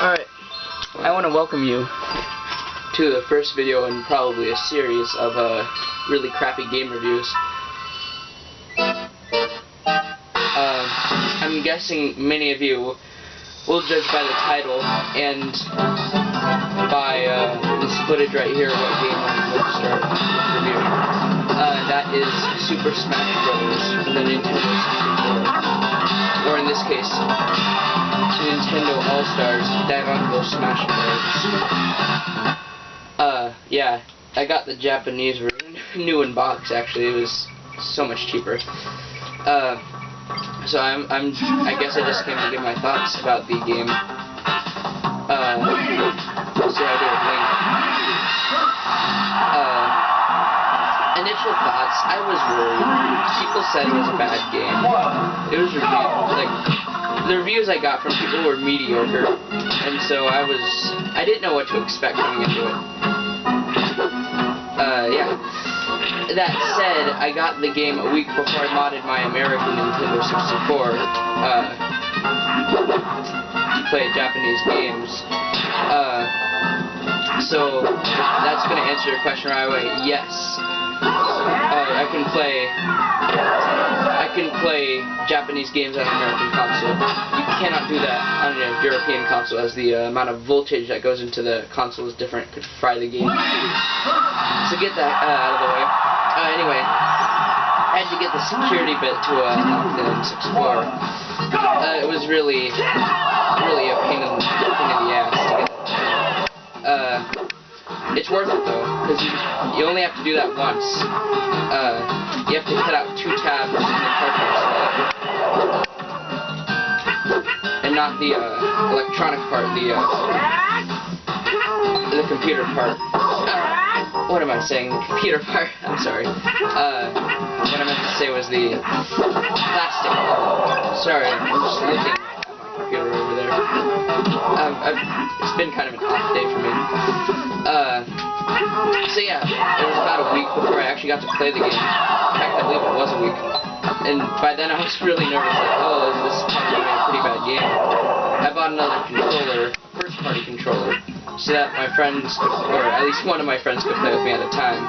Alright, I want to welcome you to the first video in probably a series of really crappy game reviews. I'm guessing many of you will judge by the title and by this footage right here what game I'm going to start reviewing. That is Super Smash Bros. For the Nintendo 64. Or in this case, Nintendo All-Stars, Dagon Smash Bros. Yeah, I got the Japanese version, new in box actually, it was so much cheaper. So I guess I just came to give my thoughts about the game. We'll see how I do with Link. Initial thoughts, I was worried. People said it was a bad game. It was reviewed, like, the reviews I got from people were mediocre, and so I didn't know what to expect coming into it. Yeah. That said, I got the game a week before I modded my American Nintendo 64 to play Japanese games. So that's going to answer your question right away. Yes, I can play Japanese games on an American console. You cannot do that on a European console, as the amount of voltage that goes into the console is different. Could fry the game. So get that out of the way. Anyway, I had to get the security bit to unlock the N64. It was really a pain in the ass to get that. It's worth it though, because you only have to do that once. You have to cut out 2 tabs in the cartridge slot, and not the electronic part, the computer part. What am I saying? The computer part. I'm sorry. What I meant to say was the plastic part. Sorry, I'm just looking at my computer over there. It's been kind of an off day for me. So yeah, it was about a week before I actually got to play the game. In fact, I believe it was a week. And by then I was really nervous, like, oh, this is probably going to be a pretty bad game. I bought another controller, first-party controller, so that my friends, or at least one of my friends, could play with me at a time.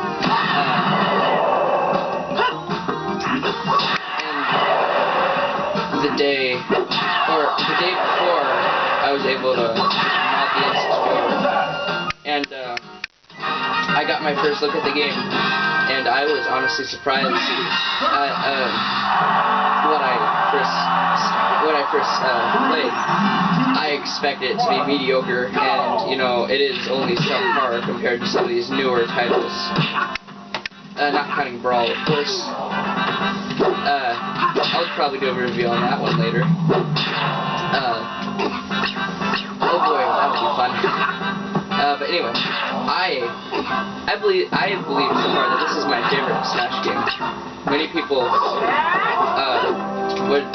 And the day before, I was able to mod the N64, and I got my first look at the game, and I was honestly surprised at what I first played. I expected it to be mediocre, and you know, it is only subpar compared to some of these newer titles. Not counting Brawl, of course. I'll probably do a review on that one later. Oh boy, that'll be fun. But anyway, I believe so far that this is my favorite Smash game. Many people would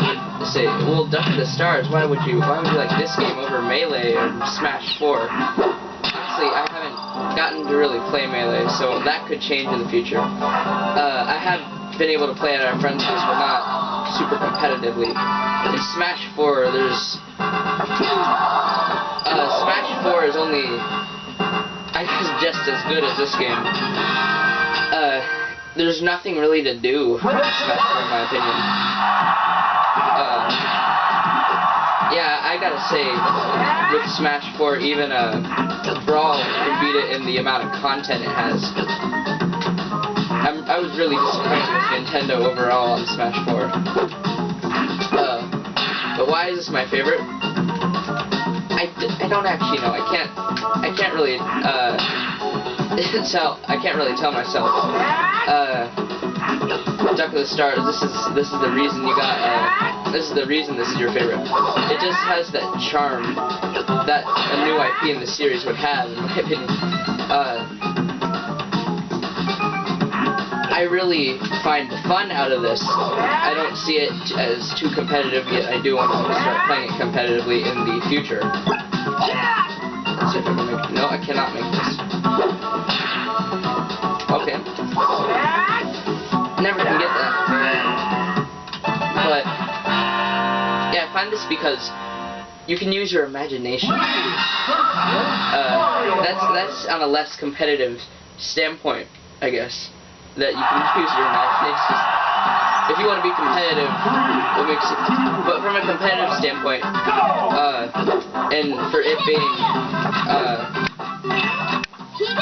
say, well, DuckOfTheStarz, why would you like this game over Melee or Smash 4? Honestly, I haven't gotten to really play Melee, so that could change in the future. I have been able to play it at our friend's house, but not super competitively. In Smash 4, Smash 4 is only, I guess, just as good as this game. There's nothing really to do in Smash 4, in my opinion. Yeah, I gotta say, with Smash 4, even Brawl can beat it in the amount of content it has. I was really disappointed with Nintendo overall on Smash 4. But why is this my favorite? I don't actually know. I can't really tell myself. DuckOfTheStarz, this is the reason you got. This is the reason this is your favorite. It just has that charm that a new IP in the series would have, in my opinion. I really find the fun out of this. I don't see it as too competitive, yet I do want to start playing it competitively in the future. Let's see if I can make it. No, I cannot make this. Okay. Never can get that. But yeah, I find this because you can use your imagination. That's on a less competitive standpoint, I guess. That you can use your imagination. If you want to be competitive, it makes it. But from a competitive standpoint, and for it being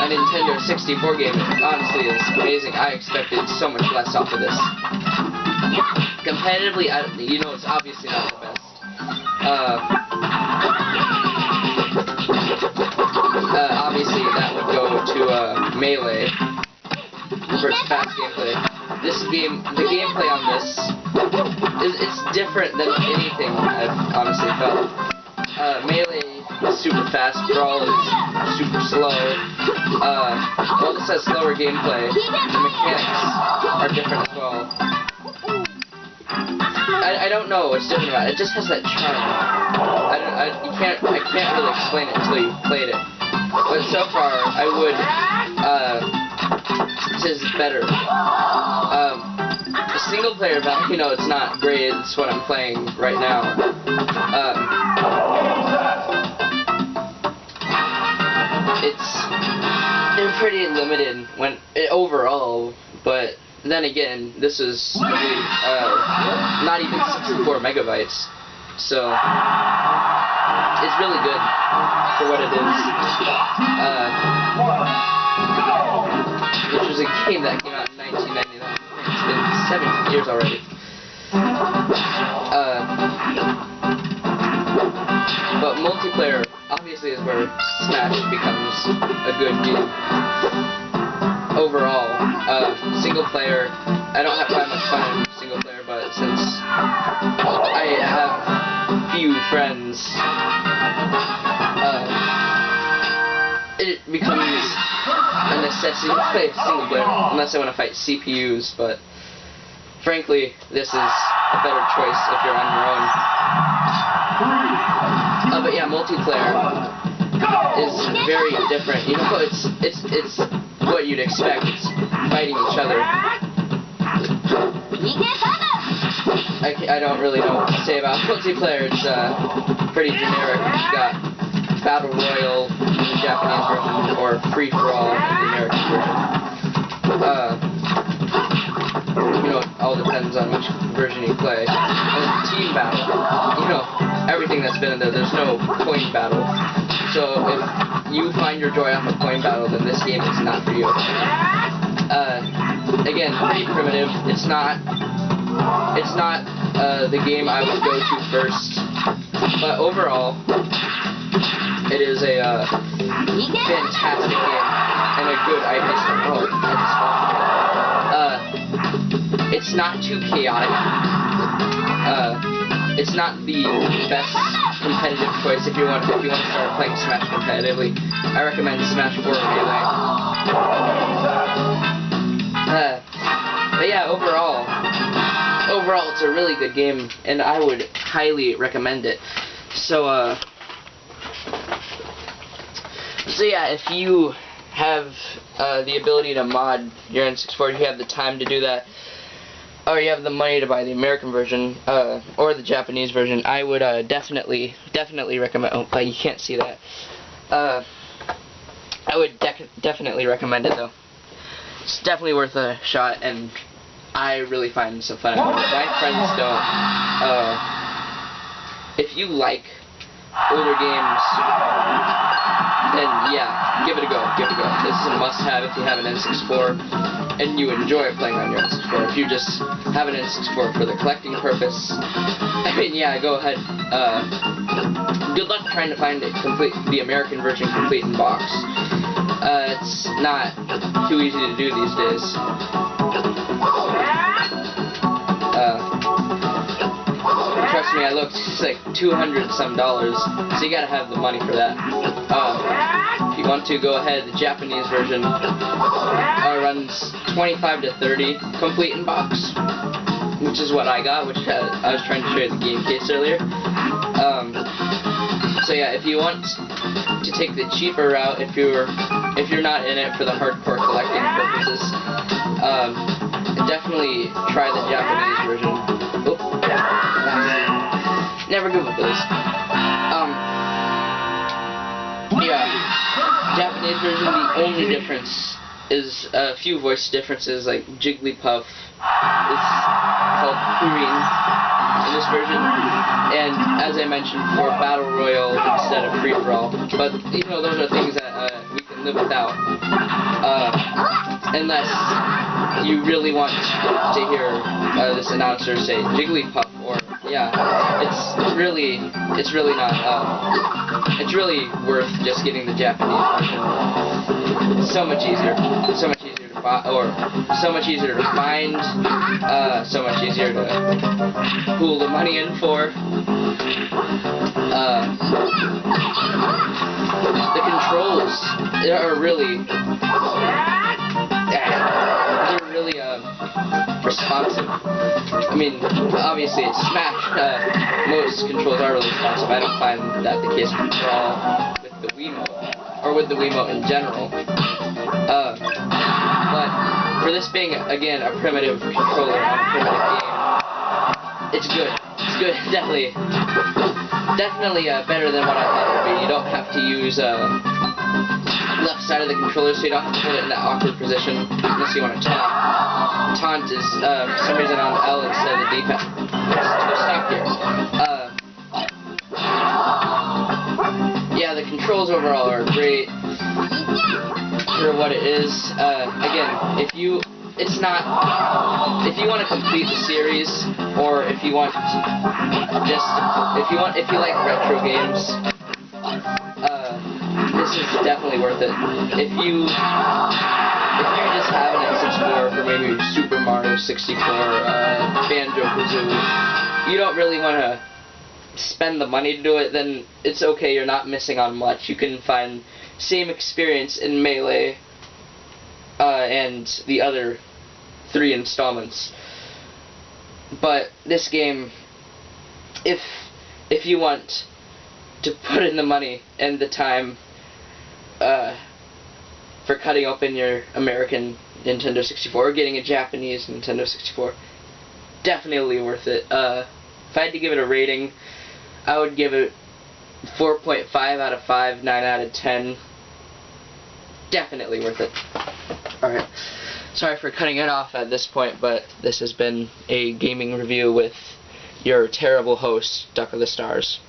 a Nintendo 64 game, honestly, is amazing. I expected so much less off of this. Competitively, you know, it's obviously not the best. Obviously, that would go to Melee for its fast gameplay. This game, the gameplay on this it's different than anything I've honestly felt. Melee is super fast, Brawl is super slow. Well, this has slower gameplay. The mechanics are different as well. I don't know what's different about it. It just has that charm. I can't really explain it until you've played it. But so far, I would this is better. The single player, you know, it's not great. It's what I'm playing right now. They're pretty limited overall, but then again, this is really, not even 64 megabytes, so it's really good for what it is. Which was a game that came out in 1999. It's been 17 years already. But multiplayer obviously is where Smash becomes a good game. Overall, single player, I don't have that much fun in single player, but since I have few friends, it becomes a necessity to play single player, unless I want to fight CPUs, but frankly, this is a better choice if you're on your own. But yeah, multiplayer is very different. You know, it's what you'd expect. It's fighting each other. I don't really know what to say about multiplayer. It's pretty generic. You got Battle Royale in the Japanese version, or Free for All in the American version. You know, it all depends on which version you play. And team battle, you know, everything that's been in there. There's no coin battle. So if you find your joy off a coin battle, then this game is not for you. Again, pretty primitive. It's not the game I would go to first. But overall, it is a fantastic game and a good IP. It's not too chaotic. It's not the best competitive choice if you want to start playing Smash competitively. I recommend Smash 4 Melee. But yeah, overall, it's a really good game, and I would highly recommend it. So yeah, if you have the ability to mod your N64, if you have the time to do that, or you have the money to buy the American version, or the Japanese version, I would definitely recommend. Oh, you can't see that. I would definitely recommend it though. It's definitely worth a shot, and I really find some fun. My friends don't. If you like older games, then yeah, give it a go. This is a must-have if you have an N64 and you enjoy playing on your N64. If you just have an N64 for the collecting purpose, I mean, yeah, go ahead. Good luck trying to find the American version complete in box. It's not too easy to do these days. Trust me, I looked. It's like $200 some, so you gotta have the money for that. If you want to, go ahead. The Japanese version runs $25 to $30 complete in box, which is what I got. Which I was trying to show you the game case earlier. So yeah, if you want to take the cheaper route, if you're not in it for the hardcore collecting purposes, definitely try the Japanese version. Oop. Never good with those. Japanese version, the only difference is a few voice differences, like Jigglypuff is called Green in this version, and as I mentioned before, Battle Royale instead of Free For All. But you know, those are things that we can live without, unless you really want to hear this announcer say Jigglypuff, or yeah, it's really not. It's really worth just getting the Japanese version. It's so much easier. So much easier to buy, or so much easier to find. So much easier to pool the money in for. The controls are really, responsive. I mean, obviously it's Smash. Most controls are really responsive. I don't find that the case for all with the Wiimote, or with the Wiimote in general. But for this being, again, a primitive controller on a primitive game, it's good. It's good. Definitely better than what I thought it would be. You don't have to use left side of the controller, so you don't have to put it in that awkward position unless you want to taunt. Taunt is for some reason on L instead of the D-pad. Let's stop here. Yeah, the controls overall are great for what it is. Again, if you want to complete the series, or if you like retro games, this is definitely worth it. If you just have an N64 for maybe Super Mario 64, Banjo-Kazooie, you don't really want to spend the money to do it, then it's okay, you're not missing on much. You can find same experience in Melee and the other 3 installments. But this game, if you want to put in the money and the time for cutting open your American Nintendo 64 or getting a Japanese Nintendo 64, definitely worth it. If I had to give it a rating, I would give it 4.5 out of 5, 9 out of 10. Definitely worth it. Alright, sorry for cutting it off at this point, but this has been a gaming review with your terrible host, DuckOfTheStarz.